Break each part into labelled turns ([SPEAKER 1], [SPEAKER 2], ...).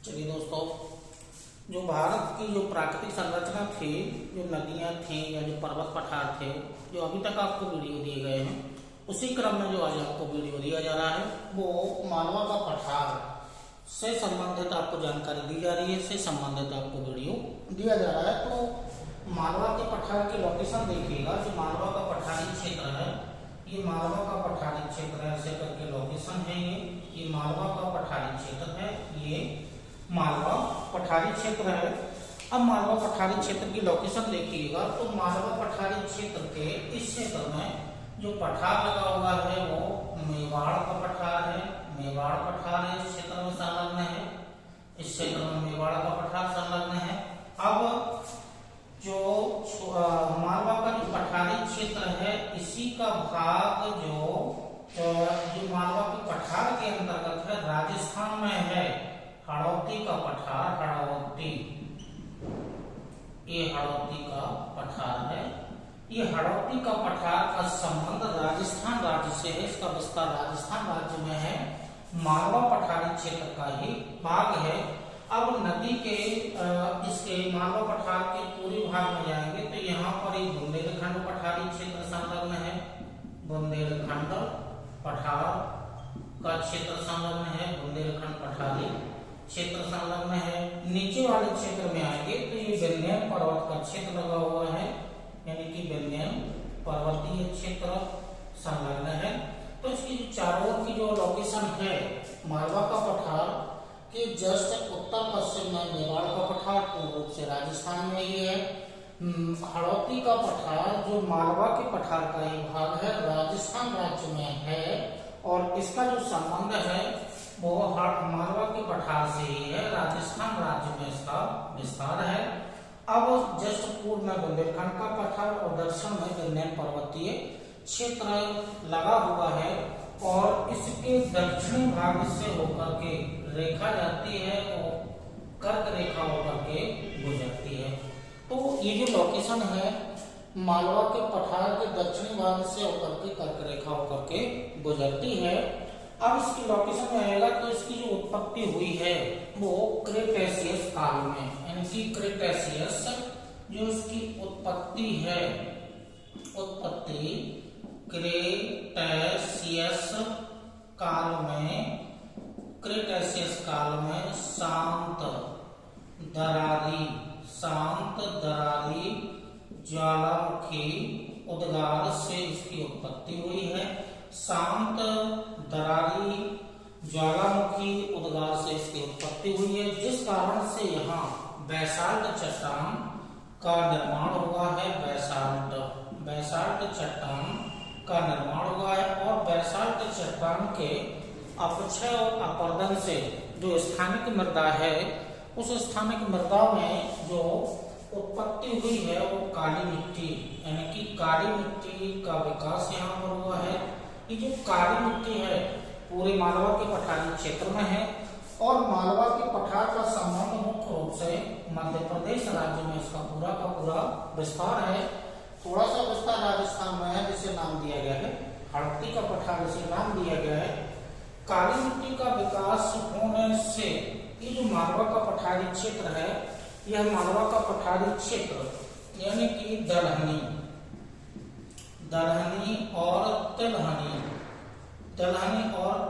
[SPEAKER 1] चलिए दोस्तों, जो भारत की जो प्राकृतिक संरचना थी, जो नदियां थी या जो पर्वत पठार थे, जो अभी तक आपको वीडियो दिए गए हैं, उसी क्रम में जो आज आपको वीडियो दिया जा रहा है वो मालवा का पठार से संबंधित आपको जानकारी दी जा रही है, से संबंधित आपको वीडियो दिया जा रहा है। तो मालवा के पठार की लोकेशन देखिएगा। जो मालवा का पठारी क्षेत्र है, ये मालवा का पठारी क्षेत्र है, ऐसे करके लोकेशन है। ये मालवा का पठारी क्षेत्र है, ये मालवा पठारी क्षेत्र है। अब मालवा पठारी क्षेत्र की लोकेशन देखिएगा तो मालवा पठारी क्षेत्र के इस क्षेत्र में जो पठार लगा हुआ है वो मेवाड़ का पठार है। मेवाड़ पठार इस क्षेत्र में संलग्न है, इस क्षेत्र में मेवाड़ का पठार संलग्न है। अब जो मालवा का जो पठारी क्षेत्र है, इसी का भाग जो मालवा के पठार के अंतर्गत है, राजस्थान में है। हड़ौती का पठार, हड़ौती, ये हड़ौती का पठार है। ये हड़ौती का पठार का संबंध राजस्थान राज्य से है, इसका विस्तार राजस्थान राज्य में है। मालवा पठारी क्षेत्र का ही भाग है। अब नदी के इसके मालवा पठार के पूरे भाग में जाएंगे तो यहाँ पर एक बुंदेलखंड पठारी क्षेत्र संलग्न है। बुंदेलखंड पठार का क्षेत्र संलग्न है, बुंदेलखंड पठारी क्षेत्र संलग्न है। नीचे वाले क्षेत्र में आएंगे तो ये विंध्यन पर्वत का क्षेत्र लगा हुआ है, यानी कि विंध्यन पर्वतीय क्षेत्र संलग्न है। तो इसकी जो चारों ओर की जो लोकेशन है, मालवा का पठार के जस्ट उत्तर पश्चिम में मेवाड़ का पठार, पूर्व रूप से राजस्थान में ही है। हड़ौती का पठार जो मालवा के पठार का ही भाग है, राजस्थान राज्य में है। और इसका जो संबंध है वो मालवा के पठार से ही है, राजस्थान राज्य में इसका विस्तार है। अब जस्ट पूर्व में बुंदेलखंड का पठार और दक्षिण में विंध्यन पर्वतीय क्षेत्र लगा हुआ है। और इसके दक्षिणी भाग से होकर के रेखा जाती है और कर्क रेखा होकर के गुजरती है। तो ये जो लोकेशन है मालवा के पठार के दक्षिणी भाग से होकर के कर्क रेखा होकर के गुजरती है। अब इसकी लोकेशन में आएगा तो इसकी जो उत्पत्ति हुई है वो क्रेटेशियस काल में, यानी कि क्रेटेशियस जो इसकी उत्पत्ति है, उत्पत्ति क्रेटेशियस काल में, क्रेटेशियस काल में शांत दरारी ज्वालामुखी उद्गार से इसकी उत्पत्ति हुई है। शांत दरारी ज्वालामुखी उद्गार से इसकी उत्पत्ति हुई है, जिस कारण से यहाँ बैसाल्ट चट्टान का निर्माण हुआ है। बैसाल्ट चट्टान का निर्माण हुआ है। और बैसाल्ट चट्टान के अपक्षय और अपर्दन से जो स्थानिक मृदा है, उस स्थानिक मृदा में जो उत्पत्ति हुई है वो काली मिट्टी, यानी कि काली मिट्टी का विकास यहाँ पर हुआ है। ये जो काली मिट्टी है पूरे मालवा के पठारी क्षेत्र में है। और मालवा के पठार का संबंध मुख्य रूप से मध्य प्रदेश राज्य में इसका पूरा का पूरा विस्तार है। थोड़ा सा विस्तार राजस्थान में है, जिसे नाम दिया गया है हड़ौती का पठार, इसे नाम दिया गया है। काली मिट्टी का विकास होने से ये जो मालवा का पठारी क्षेत्र है, यह मालवा का पठारी क्षेत्र यानी कि दलहनी और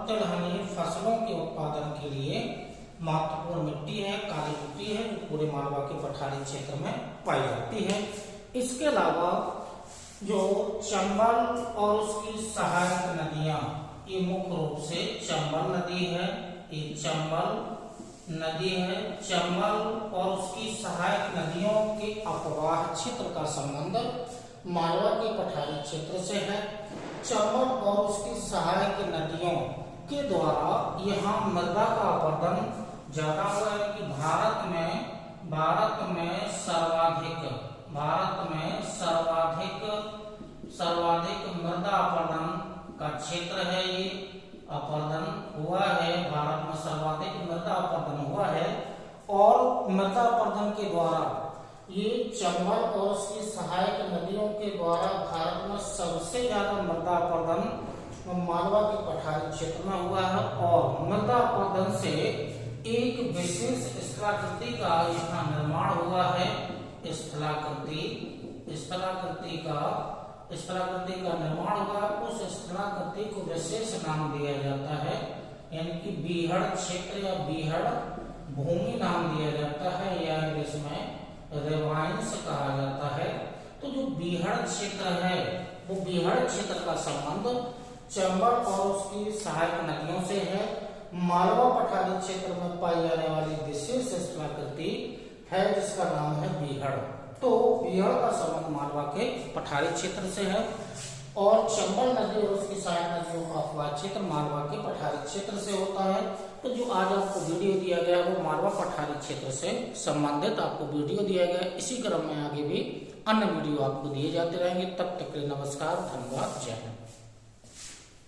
[SPEAKER 1] तिलहनी फसलों के उत्पादन के लिए महत्वपूर्ण मिट्टी है, काली मिट्टी है, जो पूरे मालवा के पठारी क्षेत्र में पाई जाती है। इसके अलावा जो चंबल और उसकी सहायक नदियां, ये मुख्य रूप से चंबल नदी है, ये चंबल नदी है। चंबल और उसकी सहायक नदियों के अपवाह क्षेत्र का संबंध मालवा के पठारी क्षेत्र से है। चंबल और उसकी सहायक नदियों के द्वारा यहाँ मृदा का अपरदन ज्यादा हुआ है कि भारत में सर्वाधिक मृदा अपरदन का क्षेत्र है। ये अपरदन हुआ है, भारत में सर्वाधिक मृदा अपरदन हुआ है। और मृदा अपरदन के द्वारा ये चंबल और उसकी सहायक नदियों के द्वारा भारत में सबसे ज्यादा मृदा अपरदन मालवा के पठारी क्षेत्र में हुआ है। और मृदा अपरदन से एक विशेष स्थलाकृति का यहाँ निर्माण हुआ है। स्थलाकृति का निर्माण हुआ, उस स्थलाकृति को विशेष नाम दिया जाता है, यानी कि बीहड़ क्षेत्र या बीहड़ भूमि नाम दिया जाता है, या इंग्लिश में रेवाइन्स कहा जाता है। तो जो बीहड़ क्षेत्र है वो बीहड़ क्षेत्र का संबंध चंबल और उसकी सहायक नदियों से है। मालवा पठारी क्षेत्र में पाई जाने वाली विशेष स्थलाकृति है जिसका नाम है बीहड़। तो बीहड़ का संबंध मालवा के पठारी क्षेत्र से है और चंबल नदी और उसकी सहायक नदियों का अपवाद क्षेत्र मालवा के पठारी क्षेत्र से होता है। तो जो आज आपको वीडियो दिया गया है वो मालवा पठारी क्षेत्र से संबंधित आपको वीडियो दिया गया है। इसी क्रम में आगे भी अन्य वीडियो आपको दिए जाते रहेंगे। तब तक के लिए नमस्कार, धन्यवाद, जय हिंद।